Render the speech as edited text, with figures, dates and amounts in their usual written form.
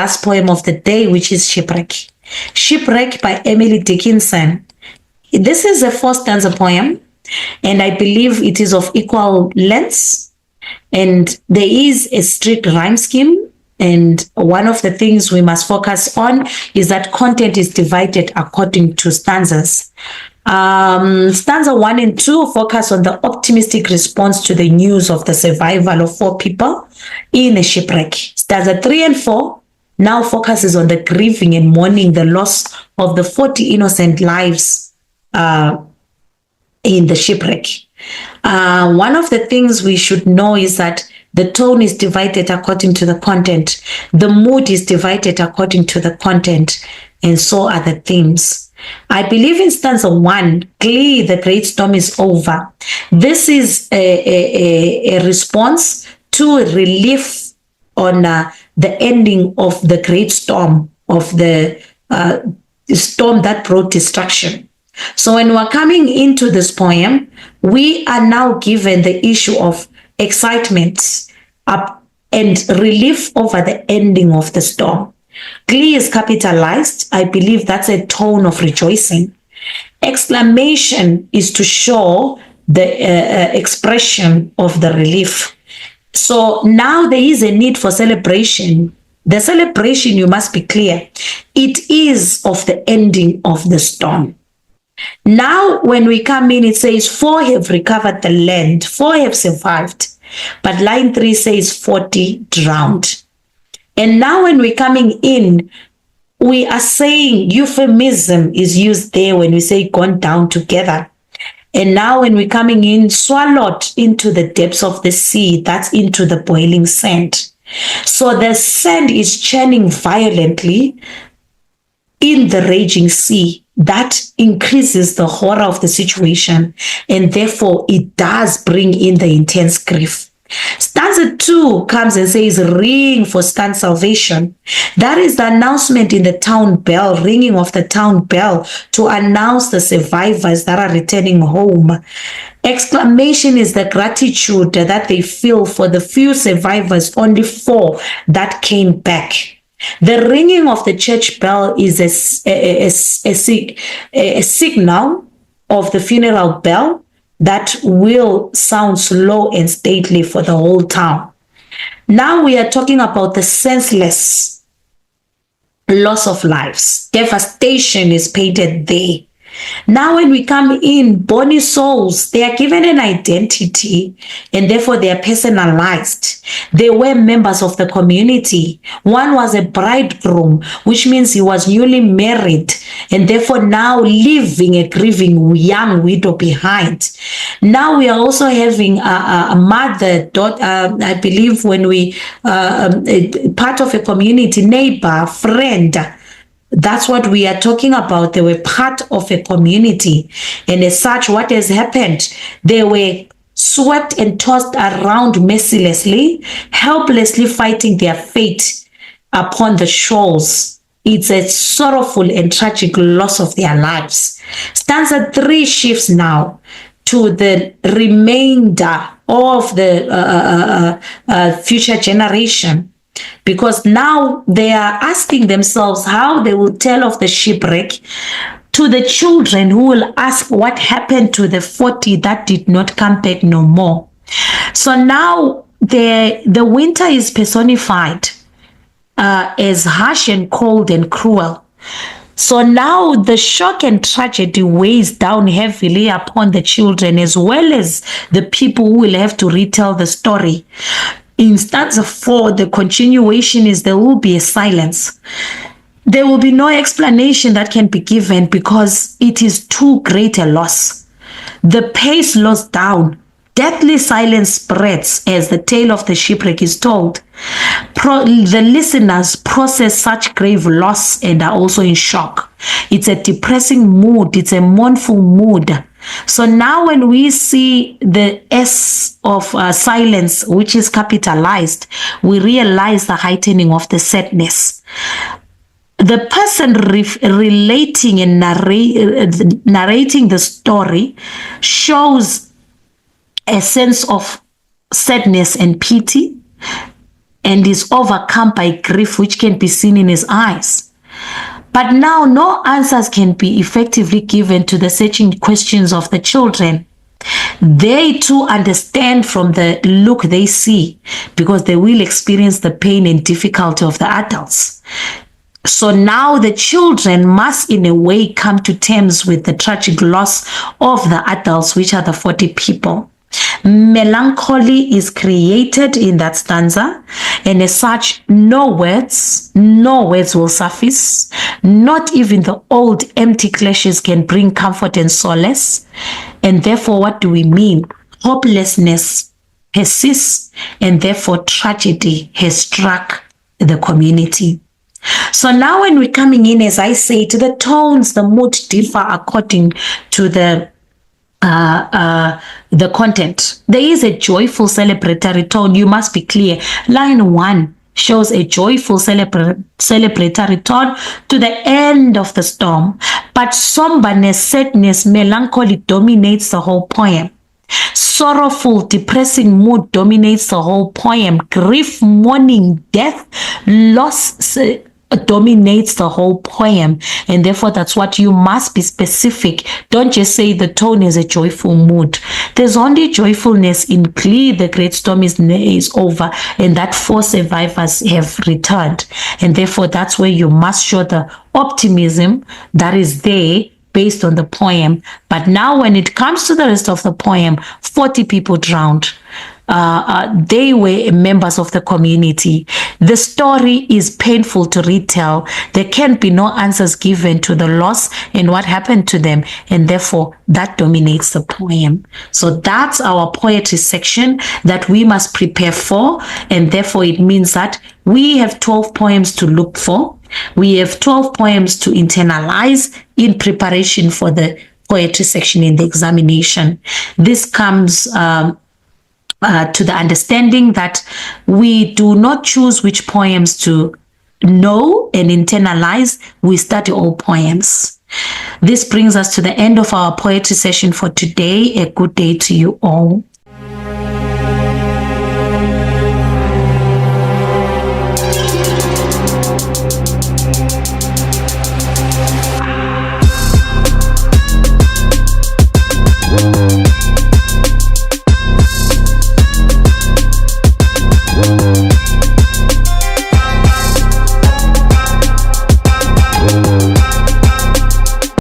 last poem of the day, which is Shipwreck. Shipwreck by Emily Dickinson. This is a 4-stanza poem, and I believe it is of equal length, and there is a strict rhyme scheme. And one of the things we must focus on is that content is divided according to stanzas. Stanza 1 and 2 focus on the optimistic response to the news of the survival of 4 people in a shipwreck. Stanza 3 and 4 now focuses on the grieving and mourning the loss of the 40 innocent lives in the shipwreck. One of the things we should know is that the tone is divided according to the content. The mood is divided according to the content, and so are the themes. I believe in stanza 1, clearly the great storm is over. This is a response to a relief on the ending of the great storm, of the storm that brought destruction. So when we're coming into this poem, we are now given the issue of excitement and relief over the ending of the storm. Glee is capitalized. I believe that's a tone of rejoicing. Exclamation is to show the expression of the relief. So now there is a need for celebration. The celebration, you must be clear, it is of the ending of the storm. Now, when we come in, it says, 4 have recovered the land, 4 have survived. But line 3 says 40 drowned. And now when we're coming in, we are saying euphemism is used there when we say gone down together. And now when we're coming in, swallowed into the depths of the sea, that's into the boiling sand. So the sand is churning violently in the raging sea. That increases the horror of the situation, and therefore it does bring in the intense grief. Stanza 2 comes and says, ring for stand salvation. That is the announcement in the town bell, ringing of the town bell to announce the survivors that are returning home. Exclamation is the gratitude that they feel for the few survivors, only 4 that came back. The ringing of the church bell is a signal of the funeral bell that will sound slow and stately for the whole town. Now we are talking about the senseless loss of lives. Devastation is painted there. Now when we come in, bony souls, they are given an identity and therefore they are personalized. They were members of the community. One was a bridegroom, which means he was newly married and therefore now leaving a grieving young widow behind. Now we are also having a mother, daughter, I believe when we, part of a community, neighbor, friend. That's what we are talking about. They were part of a community. And as such, what has happened? They were swept and tossed around mercilessly, helplessly fighting their fate upon the shores. It's a sorrowful and tragic loss of their lives. Stanza 3 shifts now to the remainder of the future generation. Because now they are asking themselves how they will tell of the shipwreck to the children who will ask what happened to the 40 that did not come back no more. So now the winter is personified as harsh and cold and cruel. So now the shock and tragedy weighs down heavily upon the children as well as the people who will have to retell the story. In stanza 4, the continuation is there will be a silence. There will be no explanation that can be given because it is too great a loss. The pace slows down. Deathly silence spreads as the tale of the shipwreck is told. The listeners process such grave loss and are also in shock. It's a depressing mood. It's a mournful mood. So now when we see the S of silence, which is capitalized, we realize the heightening of the sadness. The person relating and narrating the story shows a sense of sadness and pity. and is overcome by grief, which can be seen in his eyes. But now no answers can be effectively given to the searching questions of the children. They too understand from the look they see, because they will experience the pain and difficulty of the adults. So now the children must in a way come to terms with the tragic loss of the adults, which are the 40 people. Melancholy is created in that stanza, and as such, no words will suffice. Not even the old empty clashes can bring comfort and solace. And therefore, what do we mean? Hopelessness persists, and therefore tragedy has struck the community. So now when we're coming in, as I say, to the tones, the mood differ according to the content. There is a joyful celebratory tone. You must be clear. Line 1 shows a joyful celebratory tone to the end of the storm, but somberness, sadness, melancholy dominates the whole poem. Sorrowful, depressing mood dominates the whole poem. Grief, mourning, death, loss dominates the whole poem, and therefore that's what you must be specific. Don't just say the tone is a joyful mood. There's only joyfulness in glee. The great storm is over, and that 4 survivors have returned, and therefore that's where you must show the optimism that is there based on the poem. But now when it comes to the rest of the poem, 40 people drowned. They were members of the community. The story is painful to retell. There can be no answers given to the loss and what happened to them, and therefore that dominates the poem. So that's our poetry section that we must prepare for, and therefore it means that we have 12 poems to look for. We have 12 poems to internalize in preparation for the poetry section in the examination. This comes to the understanding that we do not choose which poems to know and internalize. We study all poems. This brings us to the end of our poetry session for today. A good day to you all.